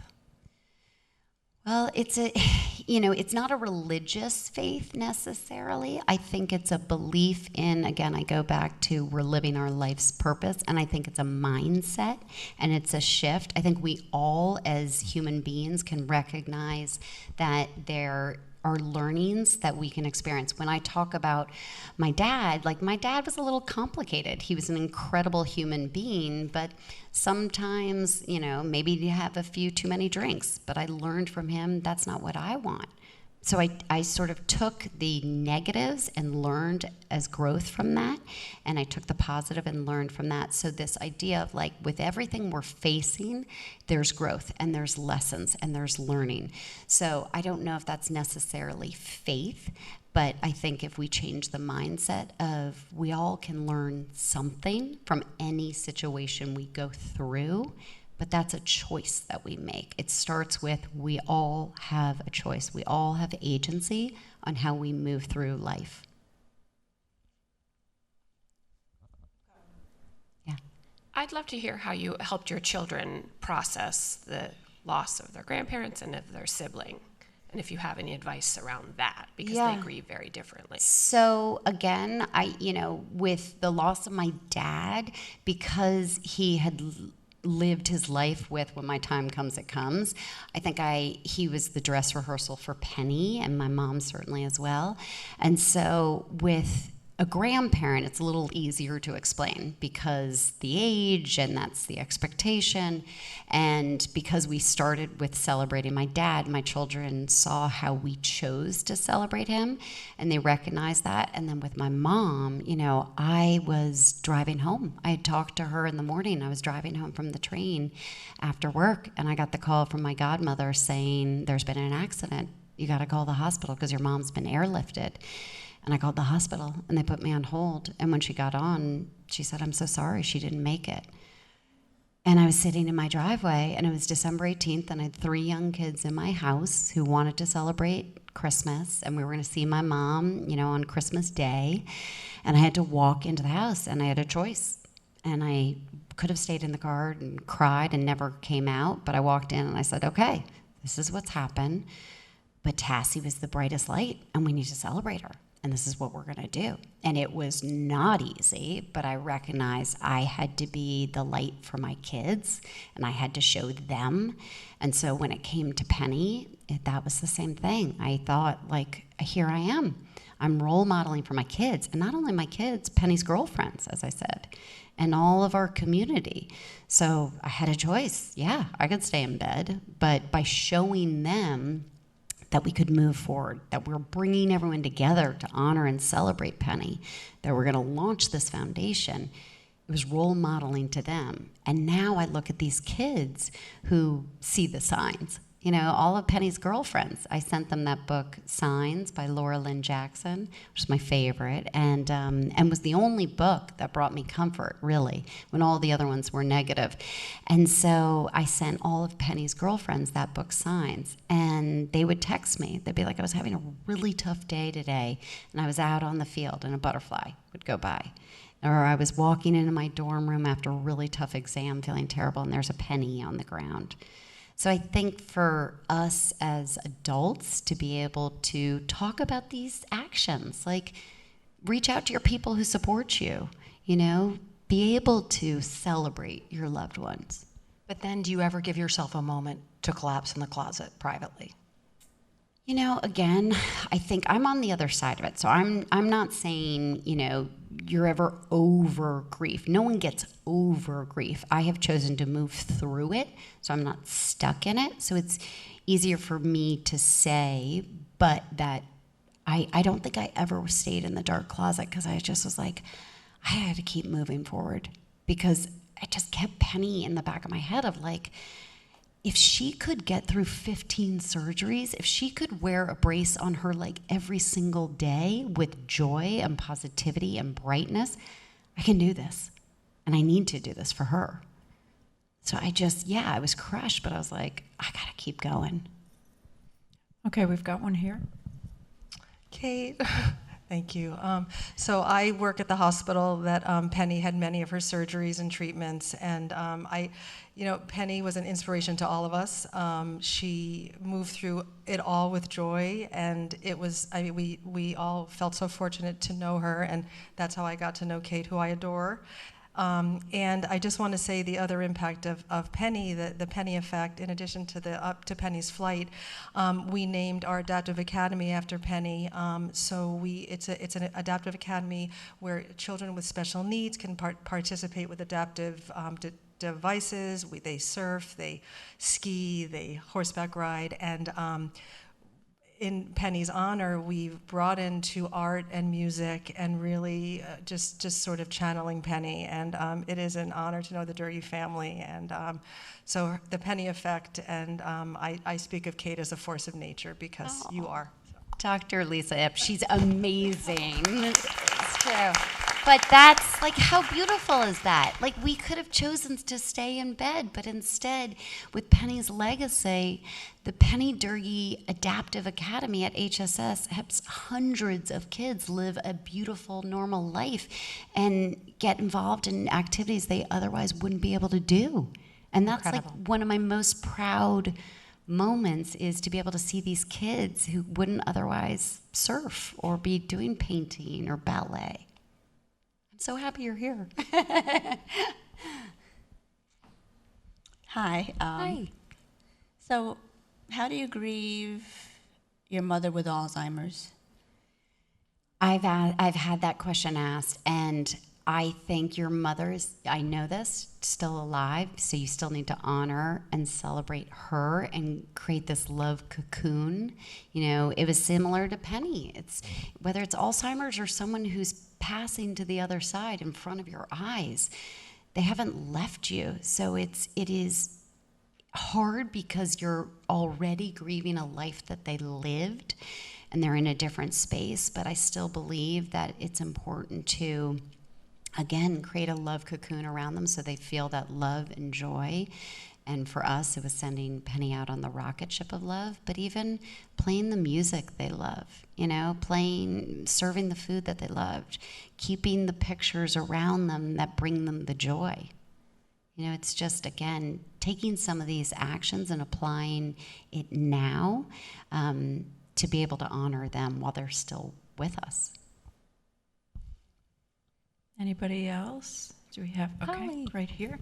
S3: Well, it's not a religious faith necessarily. I think it's a belief in, again, I go back to we're living our life's purpose, and I think it's a mindset and it's a shift. I think we all as human beings can recognize that there are learnings that we can experience. When I talk about my dad was a little complicated. He was an incredible human being, but sometimes, maybe you have a few too many drinks, but I learned from him that's not what I want. So I sort of took the negatives and learned as growth from that, and I took the positive and learned from that. So this idea of with everything we're facing, there's growth and there's lessons and there's learning. So I don't know if that's necessarily faith, but I think if we change the mindset of we all can learn something from any situation we go through, but that's a choice that we make. It starts with we all have a choice. We all have agency on how we move through life. Yeah.
S5: I'd love to hear how you helped your children process the loss of their grandparents and of their sibling, and if you have any advice around that, because they grieve very differently.
S3: So again, with the loss of my dad, because he had lived his life with when my time comes, it comes. I think he was the dress rehearsal for Penny, and my mom certainly as well. And so with a grandparent, it's a little easier to explain because the age and that's the expectation. And because we started with celebrating my dad, my children saw how we chose to celebrate him and they recognized that. And then with my mom, I was driving home. I had talked to her in the morning. I was driving home from the train after work and I got the call from my godmother saying, there's been an accident. You got to call the hospital because your mom's been airlifted. And I called the hospital, and they put me on hold. And when she got on, she said, I'm so sorry she didn't make it. And I was sitting in my driveway, and it was December 18th, and I had 3 young kids in my house who wanted to celebrate Christmas, and we were going to see my mom, on Christmas Day. And I had to walk into the house, and I had a choice. And I could have stayed in the car and cried and never came out, but I walked in, and I said, okay, this is what's happened. But Tassie was the brightest light, and we need to celebrate her. And this is what we're going to do. And it was not easy, but I recognized I had to be the light for my kids, and I had to show them. And so when it came to Penny, that was the same thing. I thought, here I am. I'm role modeling for my kids, and not only my kids, Penny's girlfriends, as I said, and all of our community. So I had a choice. Yeah, I could stay in bed, but by showing them that we could move forward, that we're bringing everyone together to honor and celebrate Penny, that we're going to launch this foundation. It was role modeling to them. And now I look at these kids who see the signs. You know, all of Penny's girlfriends. I sent them that book, Signs, by Laura Lynn Jackson, which is my favorite, and was the only book that brought me comfort, really, when all the other ones were negative. And so I sent all of Penny's girlfriends that book, Signs, and they would text me. They'd be like, I was having a really tough day today, and I was out on the field, and a butterfly would go by. Or I was walking into my dorm room after a really tough exam, feeling terrible, and there's a penny on the ground. So I think for us as adults to be able to talk about these actions, like reach out to your people who support you, you know, be able to celebrate your loved ones.
S2: But then do you ever give yourself a moment to collapse in the closet privately?
S3: You know, again, I think I'm on the other side of it. So I'm not saying, you know, you're ever over grief. No one gets over grief. I have chosen to move through it, so I'm not stuck in it. So it's easier for me to say, but that I don't think I ever stayed in the dark closet because I just was like, I had to keep moving forward because I just kept Penny in the back of my head of like, if she could get through 15 surgeries, if she could wear a brace on her like every single day with joy and positivity and brightness, I can do this. And I need to do this for her. So I was crushed, but I was like, I gotta keep going.
S1: Okay, we've got one here.
S6: Kate, thank you. So I work at the hospital that Penny had many of her surgeries and treatments, and Penny was an inspiration to all of us. She moved through it all with joy, and it was, we all felt so fortunate to know her, and that's how I got to know Kate, who I adore. And I just want to say the other impact of Penny, the Penny effect, in addition to the Up to Penny's Flight, we named our adaptive academy after Penny. It's an adaptive academy where children with special needs can participate with adaptive devices. They surf, they ski, they horseback ride, and in Penny's honor, we've brought into art and music and really just sort of channeling Penny. And it is an honor to know the Doerge family. And so the Penny effect, and I speak of Kate as a force of nature because you are.
S3: Dr. Lisa Ip, she's amazing. It's true. But that's, like, how beautiful is that? Like, we could have chosen to stay in bed, but instead, with Penny's legacy, the Penny Doerge Adaptive Academy at HSS helps hundreds of kids live a beautiful, normal life and get involved in activities they otherwise wouldn't be able to do. And that's
S2: Incredible.
S3: like one of my most proud moments is to be able to see these kids who wouldn't otherwise surf or be doing painting or ballet. I'm so happy you're here.
S7: Hi.
S3: Hi.
S7: So, how do you grieve your mother with Alzheimer's?
S3: I've had that question asked, and I think your mother is, I know this, still alive, so you still need to honor and celebrate her and create this love cocoon. You know, it was similar to Penny. It's whether it's Alzheimer's or someone who's passing to the other side in front of your eyes, they haven't left you. So it is hard because you're already grieving a life that they lived and they're in a different space, but I still believe that it's important to, again, create a love cocoon around them so they feel that love and joy. And for us, it was sending Penny out on the rocket ship of love, but even playing the music they love, you know, serving the food that they loved, keeping the pictures around them that bring them the joy. You know, it's just, again, taking some of these actions and applying it now to be able to honor them while they're still with us.
S1: Anybody else? Do we have, okay,
S8: Hi.
S1: right here.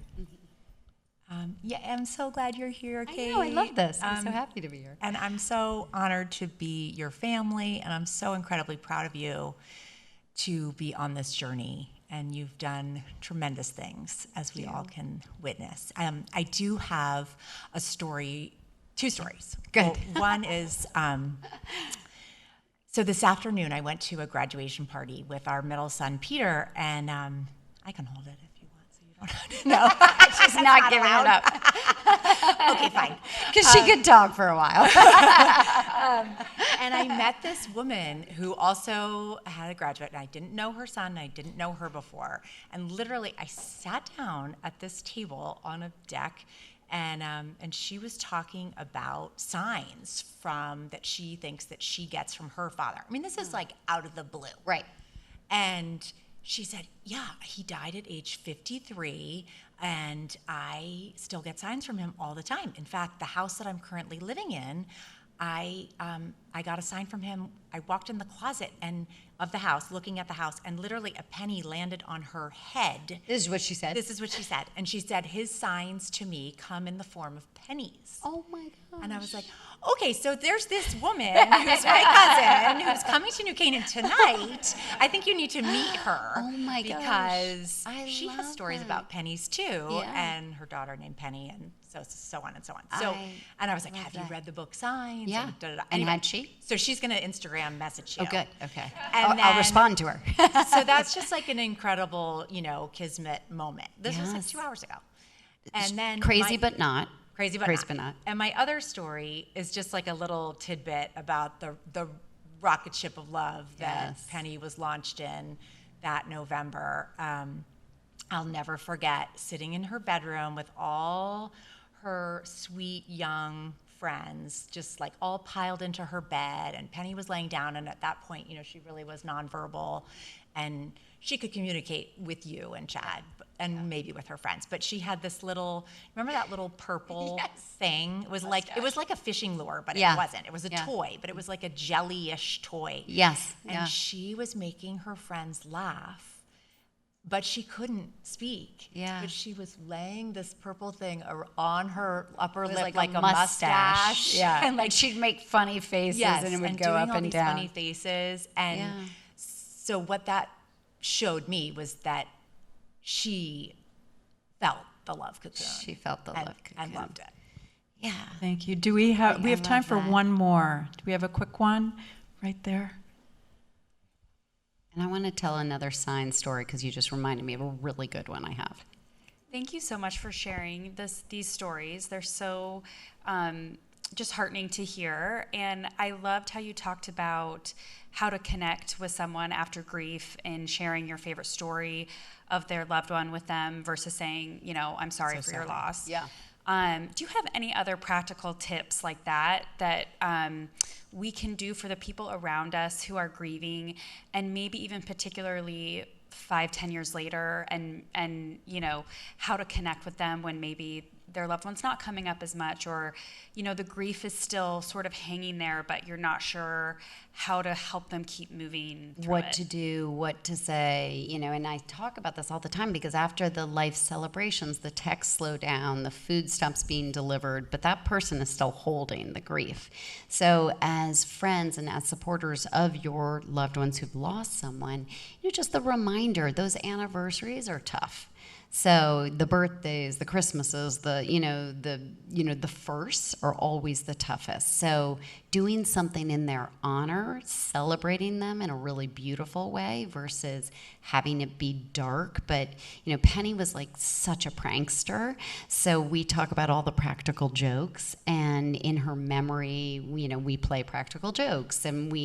S8: Yeah, I'm so glad you're here, Kate.
S2: I know, I love this. I'm so happy to be here.
S8: And I'm so honored to be your family, and I'm so incredibly proud of you to be on this journey. And you've done tremendous things, as we all can witness. I do have a story, 2 stories.
S2: Good.
S8: Well, one is, so this afternoon I went to a graduation party with our middle son, Peter, and I can hold it if you want, so you don't know.
S3: She's not giving it up.
S8: Okay, fine.
S3: Because she could talk for a while.
S8: And I met this woman who also had a graduate, and I didn't know her son, I didn't know her before. And literally, I sat down at this table on a deck, and she was talking about signs that she thinks that she gets from her father. I mean, this is like out of the blue.
S3: Right.
S8: And she said, yeah, he died at age 53, and I still get signs from him all the time. In fact, the house that I'm currently living in, I got a sign from him. I walked in the closet of the house, looking at the house, and literally a penny landed on her head.
S3: This is what she said.
S8: This is what she said. And she said, his signs to me come in the form of pennies.
S3: Oh my gosh.
S8: And I was like, okay, so there's this woman who's my cousin who's coming to New Canaan tonight. I think you need to meet her.
S3: Oh my gosh.
S8: Because
S3: I
S8: she has
S3: love
S8: stories
S3: that.
S8: about pennies too,
S3: Yeah.
S8: and her daughter named Penny, and so on and so on. So, and I was like, have you read the book Signs?
S3: Yeah.
S8: And, da-da-da.
S3: And
S8: Anyway,
S3: had she?
S8: So she's going to Instagram message you.
S3: Oh, good. Okay.
S8: And
S3: I'll
S8: then-
S3: respond to her.
S8: So that's just like an incredible, kismet moment. This was like
S3: Yes.
S8: 2 hours ago. And then
S3: Crazy but not.
S8: Crazy but
S3: Crazy
S8: not.
S3: but not.
S8: And my other story is just like a little tidbit about the rocket ship of love that
S3: Yes.
S8: Penny was launched in that November. I'll never forget sitting in her bedroom with all her sweet young friends, just like all piled into her bed, and Penny was laying down, and at that point, she really was nonverbal, and she could communicate with you and Chad, and maybe with her friends, but she had this little, remember that little purple thing? It was like a fishing lure, but
S3: Yeah.
S8: it wasn't. It was a
S3: Yeah.
S8: toy, but it was like a jelly-ish toy.
S3: Yes.
S8: And
S3: Yeah.
S8: she was making her friends laugh, but she couldn't speak.
S3: Yeah.
S8: But she was laying this purple thing on her upper
S3: It was
S8: lip like a mustache.
S3: Yeah.
S8: And like
S3: she'd make funny faces
S8: yes,
S3: and it would
S8: and
S3: go
S8: doing
S3: up
S8: all
S3: and
S8: these
S3: down.
S8: funny faces. And
S3: Yeah.
S8: so what that showed me was that she felt the love cocoon.
S3: She felt the
S8: and,
S3: love cocoon.
S8: and loved it.
S3: Yeah.
S1: Thank you. Do we have,
S3: I
S1: we have time
S3: love
S1: for
S3: that.
S1: one more. Do we have a quick one right there?
S3: And I want to tell another sign story because you just reminded me of a really good one I have.
S9: Thank you so much for sharing these stories. They're so just heartening to hear. And I loved how you talked about how to connect with someone after grief and sharing your favorite story of their loved one with them versus saying, I'm sorry for your loss.
S3: Yeah.
S9: Do you have any other practical tips like that we can do for the people around us who are grieving, and maybe even particularly 5-10 years later, and how to connect with them when maybe their loved one's not coming up as much, or the grief is still sort of hanging there, but you're not sure how to help them keep moving through
S3: What
S9: it.
S3: to do, what to say, and I talk about this all the time because after the life celebrations, the texts slow down, the food stops being delivered, but that person is still holding the grief. So as friends and as supporters of your loved ones who've lost someone, just the reminder, those anniversaries are tough. So the birthdays, the Christmases, the firsts are always the toughest. So doing something in their honor, celebrating them in a really beautiful way versus having it be dark. But, Penny was like such a prankster. So we talk about all the practical jokes, and in her memory, we play practical jokes, and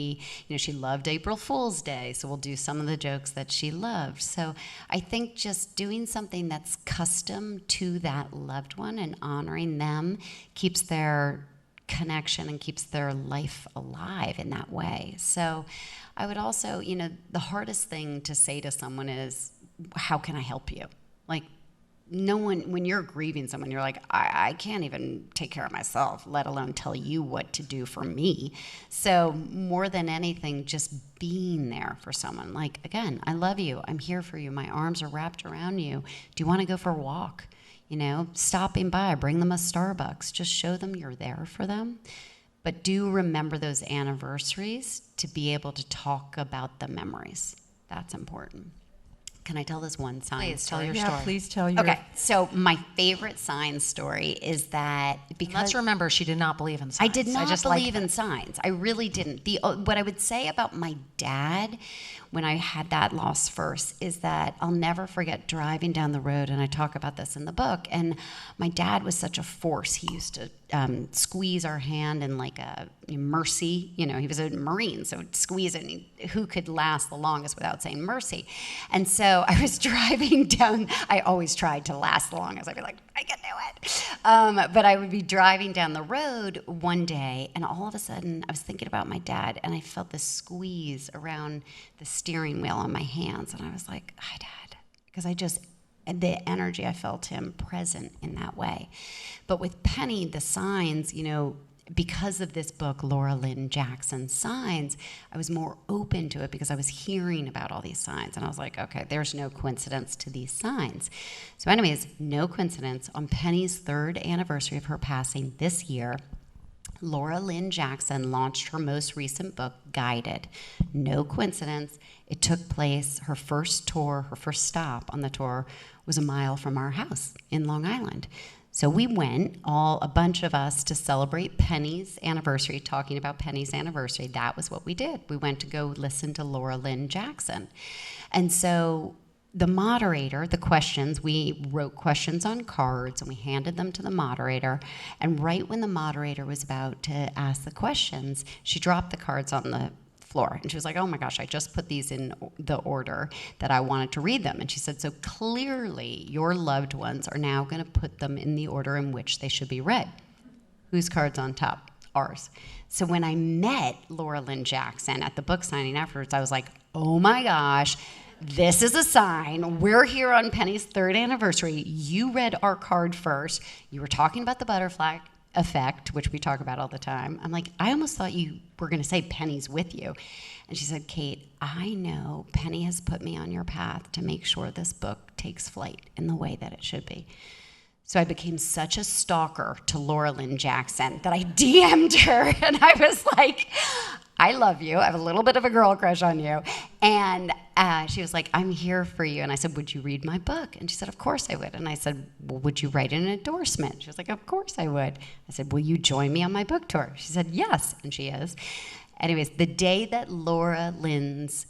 S3: she loved April Fool's Day. So we'll do some of the jokes that she loved. So I think just doing something that's custom to that loved one and honoring them keeps their connection and keeps their life alive in that way. So I would also, the hardest thing to say to someone is, how can I help you? Like, no one, when you're grieving someone, you're like, I can't even take care of myself, let alone tell you what to do for me. So more than anything, just being there for someone. Like, again, I love you. I'm here for you. My arms are wrapped around you. Do you want to go for a walk? Stopping by, bring them a Starbucks. Just show them you're there for them. But do remember those anniversaries to be able to talk about the memories. That's important. Can I tell this one sign
S8: Please,
S3: story?
S8: tell your
S1: Yeah,
S8: story.
S1: please tell your.
S3: Okay, so my favorite sign story is that because
S2: Let's remember, she did not believe in
S3: I
S2: signs.
S3: did not
S2: just like
S3: believe in signs. I really didn't. What I would say about my dad when I had that loss first is that I'll never forget driving down the road, and I talk about this in the book, and my dad was such a force. He used to squeeze our hand in like a mercy. You know, he was a Marine, so squeeze it, and who could last the longest without saying mercy? And so I was driving down, I always tried to last the longest. I'd be like, I can do it. But I would be driving down the road one day, and all of a sudden I was thinking about my dad, and I felt this squeeze around the steering wheel on my hands, and I was like, hi, Dad, because the energy, I felt him present in that way. But with Penny, the signs, you know, because of this book, Laura Lynn Jackson's Signs, I was more open to it because I was hearing about all these signs. And I was like, okay, there's no coincidence to these signs. So anyways, no coincidence. On Penny's 3rd anniversary of her passing this year, Laura Lynn Jackson launched her most recent book, Guided. No coincidence. It took place, her first tour, her first stop on the tour was a mile from our house in Long Island. So we went, a bunch of us, to celebrate Penny's anniversary, talking about Penny's anniversary. That was what we did. We went to go listen to Laura Lynn Jackson. And so the moderator, the questions, we wrote questions on cards and we handed them to the moderator. And right when the moderator was about to ask the questions, she dropped the cards on the floor. And she was like, oh my gosh, I just put these in the order that I wanted to read them. And she said, so clearly your loved ones are now going to put them in the order in which they should be read. Whose card's on top? Ours. So when I met Laura Lynn Jackson at the book signing afterwards, I was like, oh my gosh, this is a sign. We're here on Penny's 3rd anniversary. You read our card first. You were talking about the butterfly effect, which we talk about all the time. I'm like, I almost thought you were going to say Penny's with you. And she said, Kate, I know Penny has put me on your path to make sure this book takes flight in the way that it should be. So I became such a stalker to Laura Lynn Jackson that I DM'd her, and I was like, I love you. I have a little bit of a girl crush on you. And she was like, I'm here for you. And I said, would you read my book? And she said, of course I would. And I said, well, would you write an endorsement? She was like, of course I would. I said, will you join me on my book tour? She said, yes. And she is. Anyways, the day that Laura Lynn's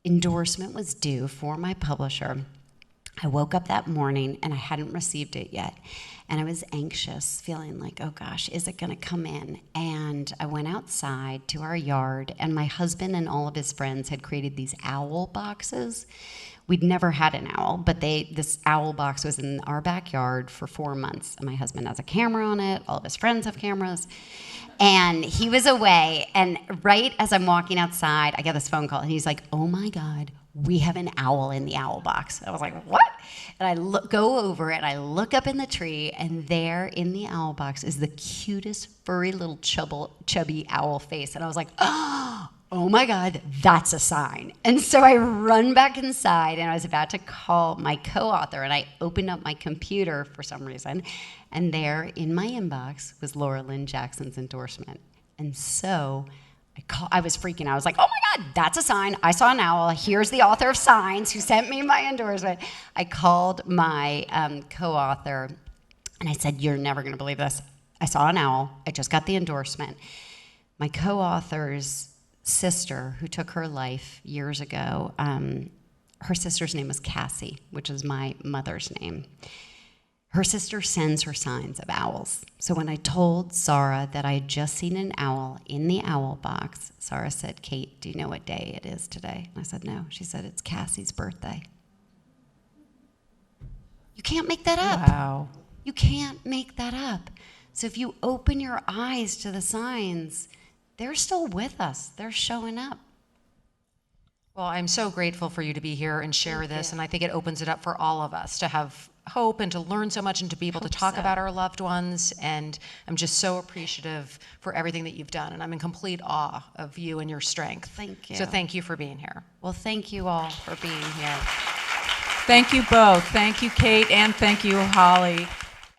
S3: endorsement was due for my publisher, I woke up that morning and I hadn't received it yet. And I was anxious, feeling like, oh gosh, is it gonna come in? And I went outside to our yard, and my husband and all of his friends had created these owl boxes. We'd never had an owl, but this owl box was in our backyard for 4 months. And my husband has a camera on it, all of his friends have cameras. And he was away, and right as I'm walking outside, I get this phone call, and he's like, oh my God, we have an owl in the owl box. I was like, what? And I go over and I look up in the tree, and there in the owl box is the cutest, furry little chubby owl face. And I was like, oh my God, that's a sign. And so I run back inside, and I was about to call my co-author, and I opened up my computer for some reason, and there in my inbox was Laura Lynn Jackson's endorsement. And so I was freaking out. I was like, oh my God, that's a sign. I saw an owl. Here's the author of Signs who sent me my endorsement. I called my co-author, and I said, you're never going to believe this. I saw an owl. I just got the endorsement. My co-author's sister, who took her life years ago, her sister's name was Cassie, which is my mother's name. Her sister sends her signs of owls. So when I told Sarah that I had just seen an owl in the owl box, Sarah said, Kate, do you know what day it is today? And I said, no. She said, it's Cassie's birthday. You can't make that up.
S1: Wow.
S3: You can't make that up. So if you open your eyes to the signs, they're still with us. They're showing up.
S2: Well, I'm so grateful for you to be here and share this, and I think it opens it up for all of us to have hope and to learn so much and to be able to talk about our loved ones. And I'm just so appreciative for everything that you've done, and I'm in complete awe of you and your strength.
S3: Thank you.
S2: So thank you for being here.
S3: Well, thank you all for being here.
S1: Thank you both. Thank you, Kate, and thank you, Holly.